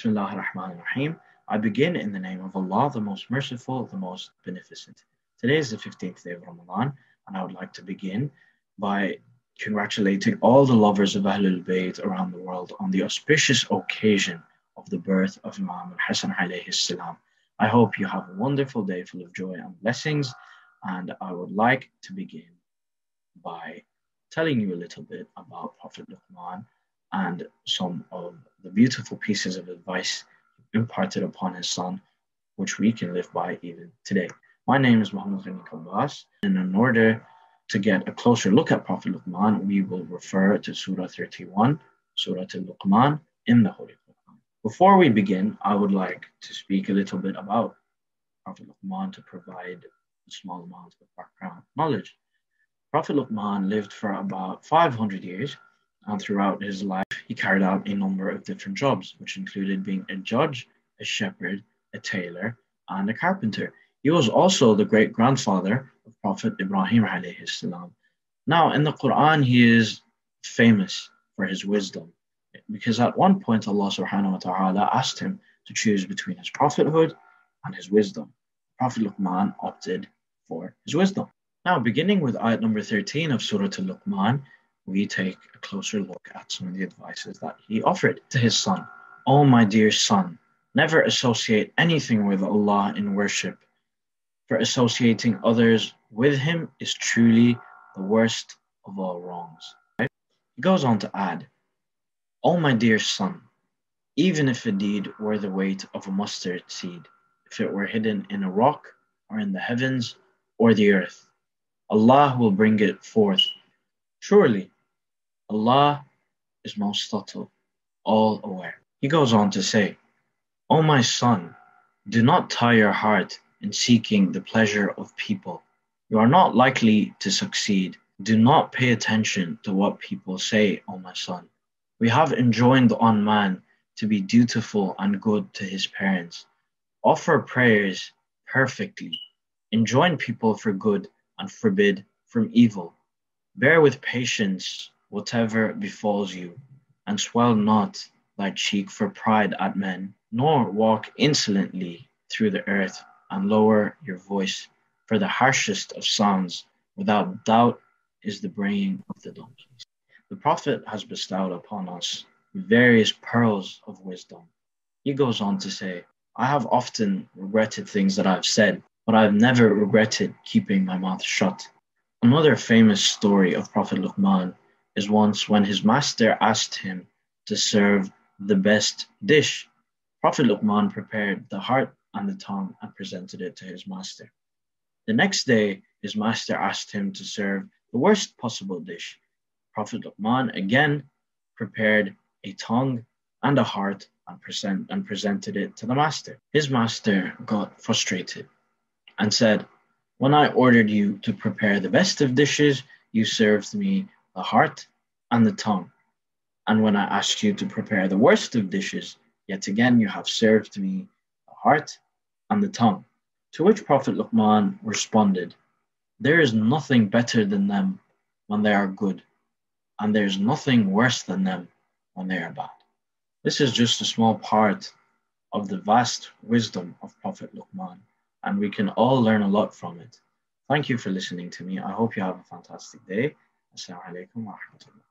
Bismillah ar-Rahman ar-Rahim. I begin in the name of Allah, the most merciful, the most beneficent. Today is the 15th day of Ramadan, and I would like to begin by congratulating all the lovers of Ahlul Bayt around the world on the auspicious occasion of the birth of Imam al-Hasan alayhi salam. I hope you have a wonderful day full of joy and blessings, and I would like to begin by telling you a little bit about Prophet Luqman and some of the beautiful pieces of advice imparted upon his son, which we can live by even today. My name is Mohammed, Abbas, and in order to get a closer look at Prophet Luqman, we will refer to Surah 31, Surah Luqman in the Holy Quran. Before we begin, I would like to speak a little bit about Prophet Luqman to provide a small amount of background knowledge. Prophet Luqman lived for about 500 years, and throughout his life, he carried out a number of different jobs, which included being a judge, a shepherd, a tailor, and a carpenter. He was also the great-grandfather of Prophet Ibrahim alayhi salam. Now, in the Quran, he is famous for his wisdom, because at one point, Allah subhanahu wa ta'ala asked him to choose between his prophethood and his wisdom. Prophet Luqman opted for his wisdom. Now, beginning with ayat number 13 of Surah Luqman, we take a closer look at some of the advices that he offered to his son. "O my dear son, never associate anything with Allah in worship, for associating others with him is truly the worst of all wrongs." He goes on to add, "O my dear son, even if a deed were the weight of a mustard seed, if it were hidden in a rock or in the heavens or the earth, Allah will bring it forth. Surely, Allah is most subtle, all aware." He goes on to say, "O my son, do not tie your heart in seeking the pleasure of people. You are not likely to succeed. Do not pay attention to what people say, O my son. We have enjoined on man to be dutiful and good to his parents. Offer prayers perfectly. Enjoin people for good and forbid from evil. Bear with patience whatever befalls you, and swell not thy cheek for pride at men, nor walk insolently through the earth, and lower your voice, for the harshest of sounds, without doubt, is the braying of the donkeys." The Prophet has bestowed upon us various pearls of wisdom. He goes on to say, "I have often regretted things that I have said, but I have never regretted keeping my mouth shut." Another famous story of Prophet Luqman is once when his master asked him to serve the best dish. Prophet Luqman prepared the heart and the tongue and presented it to his master. The next day, his master asked him to serve the worst possible dish. Prophet Luqman again prepared a tongue and a heart and presented it to the master. His master got frustrated and said, "When I ordered you to prepare the best of dishes, you served me the heart and the tongue. And when I asked you to prepare the worst of dishes, yet again you have served me the heart and the tongue." To which Prophet Luqman responded, "There is nothing better than them when they are good, and there is nothing worse than them when they are bad." This is just a small part of the vast wisdom of Prophet Luqman, and we can all learn a lot from it. Thank you for listening to me. I hope you have a fantastic day. Assalamu alaikum wa rahmatullah.